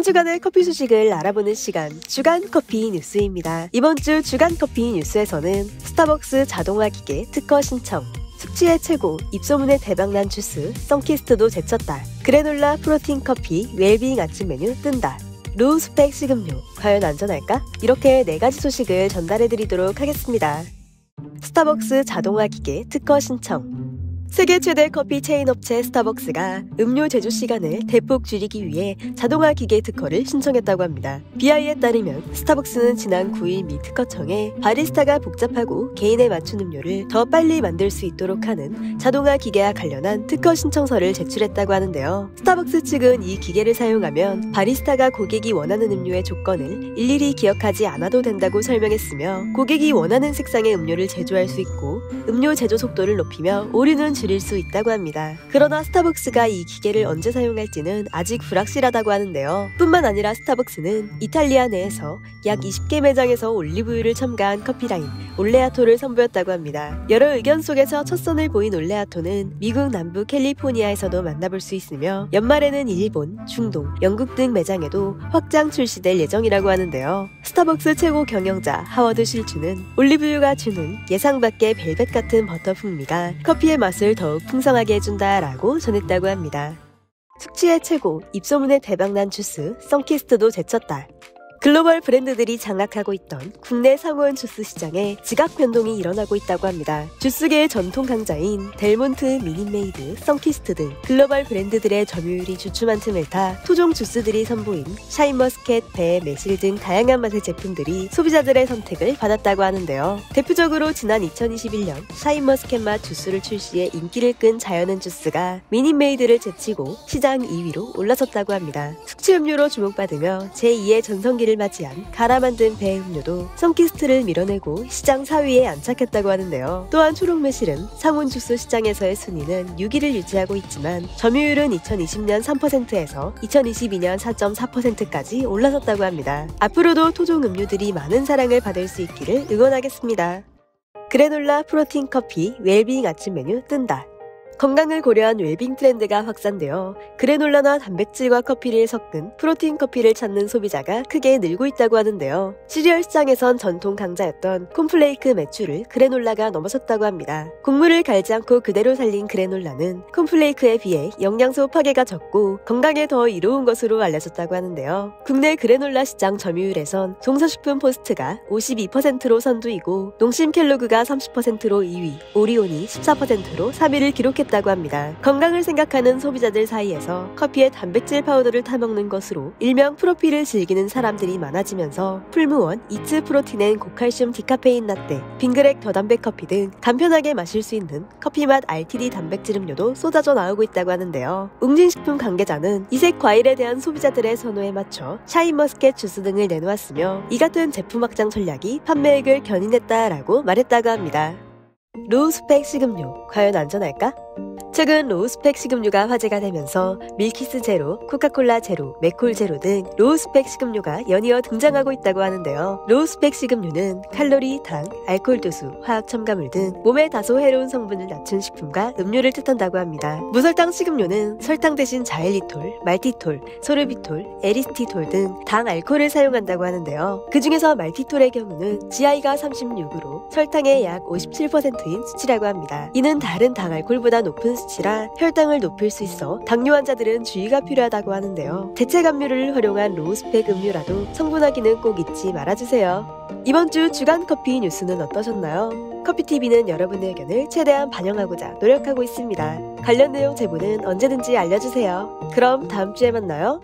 주간의 커피 소식을 알아보는 시간, 주간 커피 뉴스입니다. 이번 주 주간 커피 뉴스에서는 스타벅스 자동화 기계 특허 신청, 숙취의 최고, 입소문에 대박난 주스, 선키스트도 제쳤다. 그래놀라 프로틴 커피, 웰빙 아침 메뉴 뜬다. 로우 스펙 식음료, 과연 안전할까? 이렇게 4가지 소식을 전달해드리도록 하겠습니다. 스타벅스 자동화 기계 특허 신청. 세계 최대 커피 체인 업체 스타벅스가 음료 제조 시간을 대폭 줄이기 위해 자동화 기계 특허를 신청했다고 합니다. BI에 따르면 스타벅스는 지난 9일 미 특허청에 바리스타가 복잡하고 개인에 맞춘 음료를 더 빨리 만들 수 있도록 하는 자동화 기계와 관련한 특허 신청서를 제출했다고 하는데요. 스타벅스 측은 이 기계를 사용하면 바리스타가 고객이 원하는 음료의 조건을 일일이 기억하지 않아도 된다고 설명했으며, 고객이 원하는 색상의 음료를 제조할 수 있고 음료 제조 속도를 높이며 오류는 줄일 수 있다고 합니다. 그러나 스타벅스가 이 기계를 언제 사용할지는 아직 불확실하다고 하는데요. 뿐만 아니라 스타벅스는 이탈리아 내에서 약 20개 매장에서 올리브유를 첨가한 커피라인 올레아토를 선보였다고 합니다. 여러 의견 속에서 첫 선을 보인 올레아토는 미국 남부 캘리포니아에서도 만나볼 수 있으며, 연말에는 일본, 중동, 영국 등 매장에도 확장 출시될 예정이라고 하는데요. 스타벅스 최고 경영자 하워드 실주는 올리브유가 주는 예상 밖의 벨벳 같은 버터 풍미가 커피의 맛을 더욱 풍성하게 해준다라고 전했다고 합니다. 숙취의 최고, 입소문에 대박난 주스, 선키스트도 제쳤다. 글로벌 브랜드들이 장악하고 있던 국내 상온 주스 시장에 지각 변동이 일어나고 있다고 합니다. 주스계의 전통 강자인 델몬트, 미니메이드, 선키스트 등 글로벌 브랜드들의 점유율이 주춤한 틈을 타 토종 주스들이 선보인 샤인머스켓, 배, 매실 등 다양한 맛의 제품들이 소비자들의 선택을 받았다고 하는데요. 대표적으로 지난 2021년 샤인머스켓 맛 주스를 출시해 인기를 끈 자연은 주스가 미니메이드를 제치고 시장 2위로 올라섰다고 합니다. 숙취 음료로 주목받으며 제2의 전성기를 맞이한 갈아 만든 배 음료도 선키스트를 밀어내고 시장 4위에 안착했다고 하는데요. 또한 초록 매실은 상온 주스 시장에서의 순위는 6위를 유지하고 있지만 점유율은 2020년 3%에서 2022년 4.4%까지 올라섰다고 합니다. 앞으로도 토종 음료들이 많은 사랑을 받을 수 있기를 응원하겠습니다. 그래놀라 프로틴 커피, 웰빙 아침 메뉴 뜬다. 건강을 고려한 웰빙 트렌드가 확산되어 그래놀라나 단백질과 커피를 섞은 프로틴 커피를 찾는 소비자가 크게 늘고 있다고 하는데요. 시리얼 시장에선 전통 강자였던 콘플레이크 매출을 그래놀라가 넘어섰다고 합니다. 곡물을 갈지 않고 그대로 살린 그래놀라는 콘플레이크에 비해 영양소 파괴가 적고 건강에 더 이로운 것으로 알려졌다고 하는데요. 국내 그래놀라 시장 점유율에선 동서식품 포스트가 52%로 선두이고, 농심 켈로그가 30%로 2위, 오리온이 14%로 3위를 기록했다고 합니다. 건강을 생각하는 소비자들 사이에서 커피에 단백질 파우더를 타먹는 것으로 일명 프로필을 즐기는 사람들이 많아지면서 풀무원, 이츠 프로틴엔 고칼슘 디카페인 라떼, 빙그렉 더단백 커피 등 간편하게 마실 수 있는 커피맛 RTD 단백질 음료도 쏟아져 나오고 있다고 하는데요. 웅진식품 관계자는 이색 과일에 대한 소비자들의 선호에 맞춰 샤인머스켓 주스 등을 내놓았으며, 이 같은 제품 확장 전략이 판매액을 견인했다라고 말했다고 합니다. 로우 스펙 식음료, 과연 안전할까? 최근 로우 스펙 식음료가 화제가 되면서 밀키스 제로, 코카콜라 제로, 맥콜 제로 등 로우 스펙 식음료가 연이어 등장하고 있다고 하는데요. 로우 스펙 식음료는 칼로리, 당, 알코올 도수, 화학 첨가물 등 몸에 다소 해로운 성분을 낮춘 식품과 음료를 뜻한다고 합니다. 무설탕 식음료는 설탕 대신 자일리톨, 말티톨, 소르비톨, 에리스티톨 등 당 알코올을 사용한다고 하는데요. 그 중에서 말티톨의 경우는 GI가 36으로 설탕의 약 57%인 수치라고 합니다. 이는 다른 당 알코올보다 높은 수치라 혈당을 높일 수 있어 당뇨 환자들은 주의가 필요하다고 하는데요. 대체 감류를 활용한 로우 스펙 음료라도 성분 확인은 꼭 잊지 말아주세요. 이번 주 주간 커피 뉴스는 어떠셨나요? 커피TV는 여러분의 의견을 최대한 반영하고자 노력하고 있습니다. 관련 내용 제보는 언제든지 알려주세요. 그럼 다음 주에 만나요.